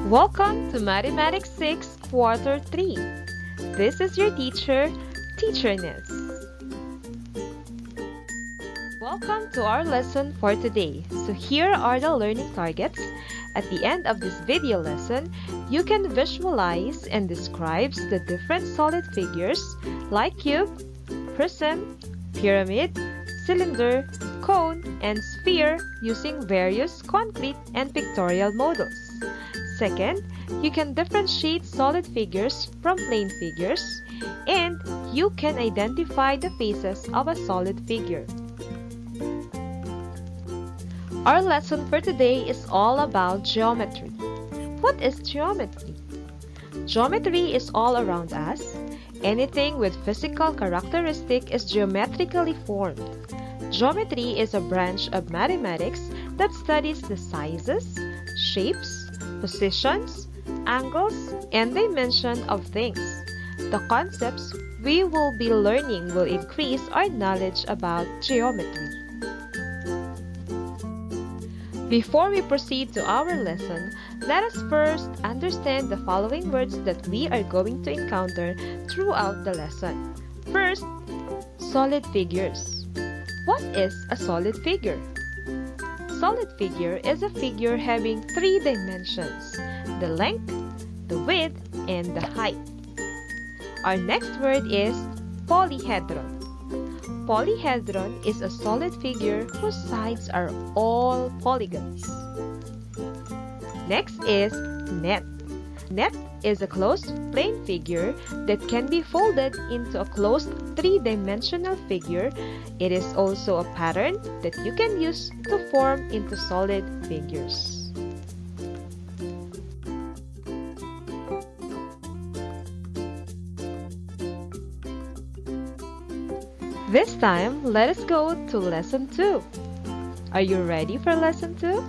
Welcome to Mathematics 6 Quarter 3. This is your teacher, Teacher Ness. Welcome to our lesson for today. So here are the learning targets. At the end of this video lesson, you can visualize and describe the different solid figures like cube, prism, pyramid, cylinder, cone, and sphere using various concrete and pictorial models. Second, you can differentiate solid figures from plane figures, and you can identify the faces of a solid figure. Our lesson for today is all about geometry. What is geometry? Geometry is all around us. Anything with physical characteristic is geometrically formed. Geometry is a branch of mathematics that studies the sizes, shapes, positions, angles, and dimension of things. The concepts we will be learning will increase our knowledge about geometry. Before we proceed to our lesson, let us first understand the following words that we are going to encounter throughout the lesson. First, solid figures. What is a solid figure? Solid figure is a figure having three dimensions: the length, the width, and the height. Our next word is polyhedron. Polyhedron is a solid figure whose sides are all polygons. Next is net. Net is a closed plane figure that can be folded into a closed three-dimensional figure. It is also a pattern that you can use to form into solid figures. This time, let us go to lesson 2. Are you ready for lesson 2?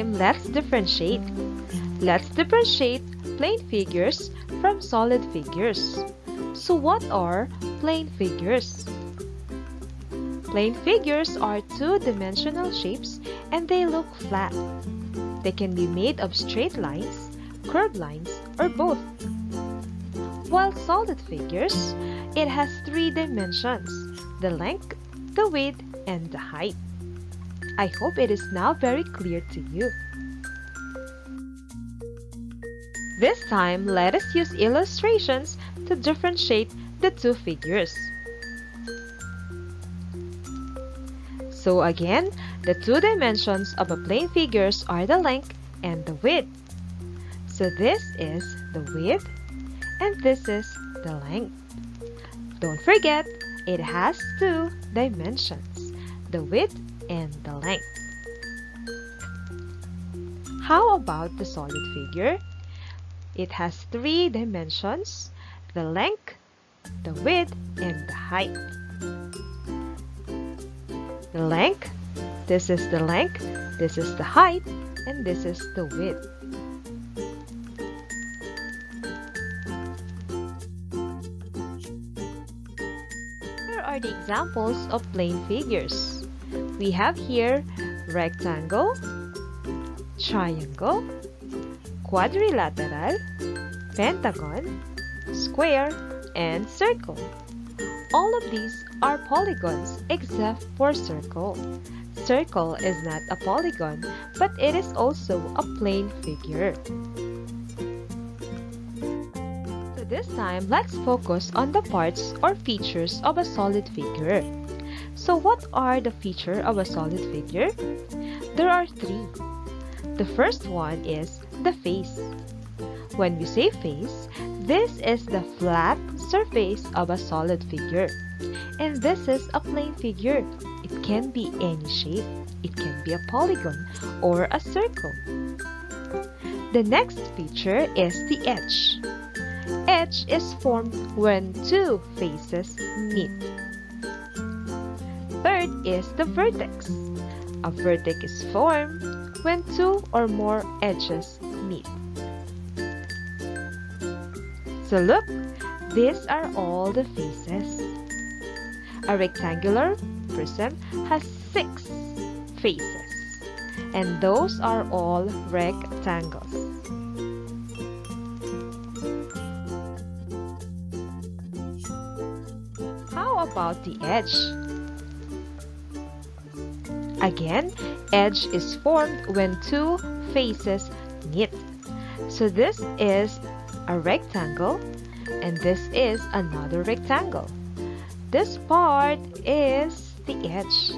Let's differentiate. Let's differentiate plane figures from solid figures. So what are plane figures? Plane figures are two-dimensional shapes and they look flat. They can be made of straight lines, curved lines, or both. While solid figures, it has three dimensions: the length, the width, and the height. I hope it is now very clear to you. This time, let us use illustrations to differentiate the two figures. So again, the two dimensions of a plane figures are the length and the width. So this is the width and this is the length. Don't forget, it has two dimensions: the width and the length. How about the solid figure? It has three dimensions: the length, the width, and the height. The length, this is the length, this is the height, and this is the width. Here are the examples of plane figures. We have here rectangle, triangle, quadrilateral, pentagon, square, and circle. All of these are polygons except for circle. Circle is not a polygon, but it is also a plane figure. So this time, let's focus on the parts or features of a solid figure. So what are the features of a solid figure? There are three. The first one is the face. When we say face, this is the flat surface of a solid figure. And this is a plane figure. It can be any shape. It can be a polygon or a circle. The next feature is the edge. Edge is formed when two faces meet. Third is the vertex. A vertex is formed when two or more edges meet. So look, these are all the faces. A rectangular prism has 6 faces. and those are all rectangles. How about the edge? Again, edge is formed when two faces meet. So this is a rectangle and this is another rectangle. This part is the edge.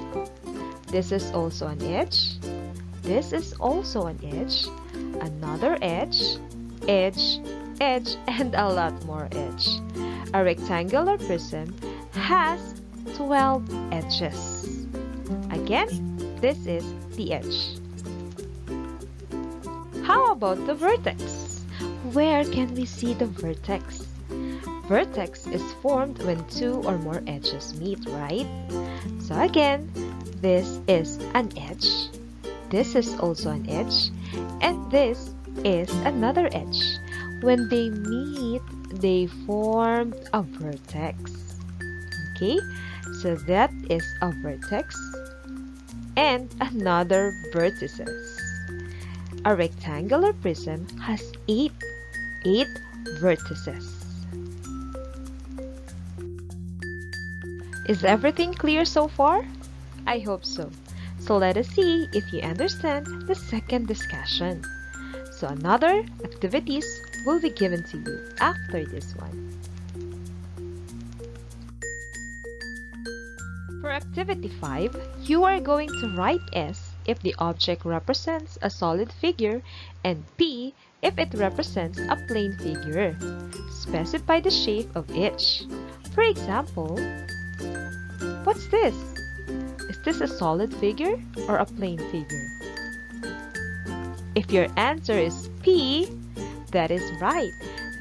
This is also an edge. This is also an edge. Another edge, edge, edge, and a lot more edge. A rectangular prism has 12 edges. Again, this is the edge. How about the vertex? Where can we see the vertex? Vertex is formed when two or more edges meet, right? So again, this is an edge. This is also an edge. And this is another edge. When they meet, they form a vertex. Okay, so that is a vertex and another vertices. A rectangular prism has 8 vertices. Is everything clear so far? I hope so. So let us see if you understand the second discussion. So another activities will be given to you after this one. For activity 5, you are going to write S if the object represents a solid figure and P if it represents a plane figure. Specify the shape of each. For example, what's this? Is this a solid figure or a plane figure? If your answer is P, that is right.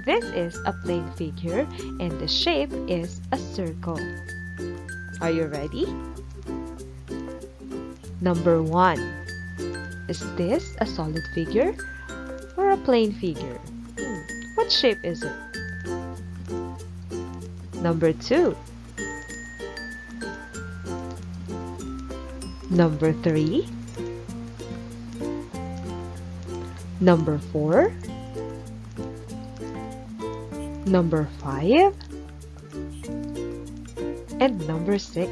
This is a plane figure and the shape is a circle. Are you ready? Number 1. Is this a solid figure or a plane figure? What shape is it? Number 2. Number 3. Number 4. Number 5. And number 6.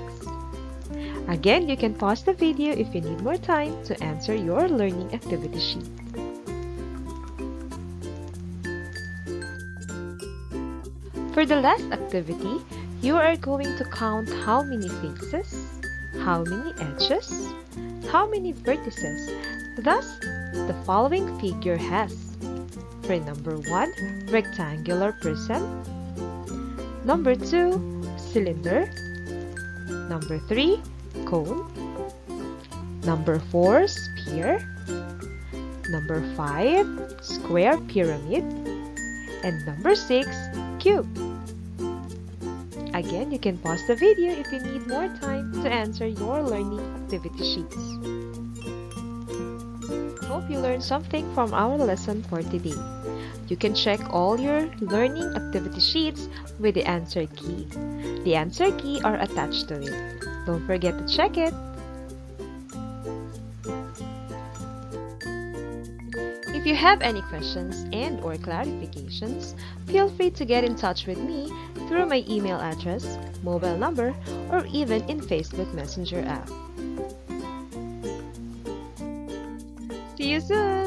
Again, you can pause the video if you need more time to answer your learning activity sheet. For the last activity, you are going to count how many faces, how many edges, how many vertices, thus the following figure has. For number 1, rectangular prism. Number 2, cylinder. Number 3, cone. Number 4, sphere. Number 5, square pyramid. And number 6, cube. Again, you can pause the video if you need more time to answer your learning activity sheets. Hope you learned something from our lesson for today. You can check all your learning activity sheets with the answer key. The answer key are attached to it. Don't forget to check it. If you have any questions and or clarifications, feel free to get in touch with me through my email address, mobile number, or even in Facebook Messenger app. See you soon!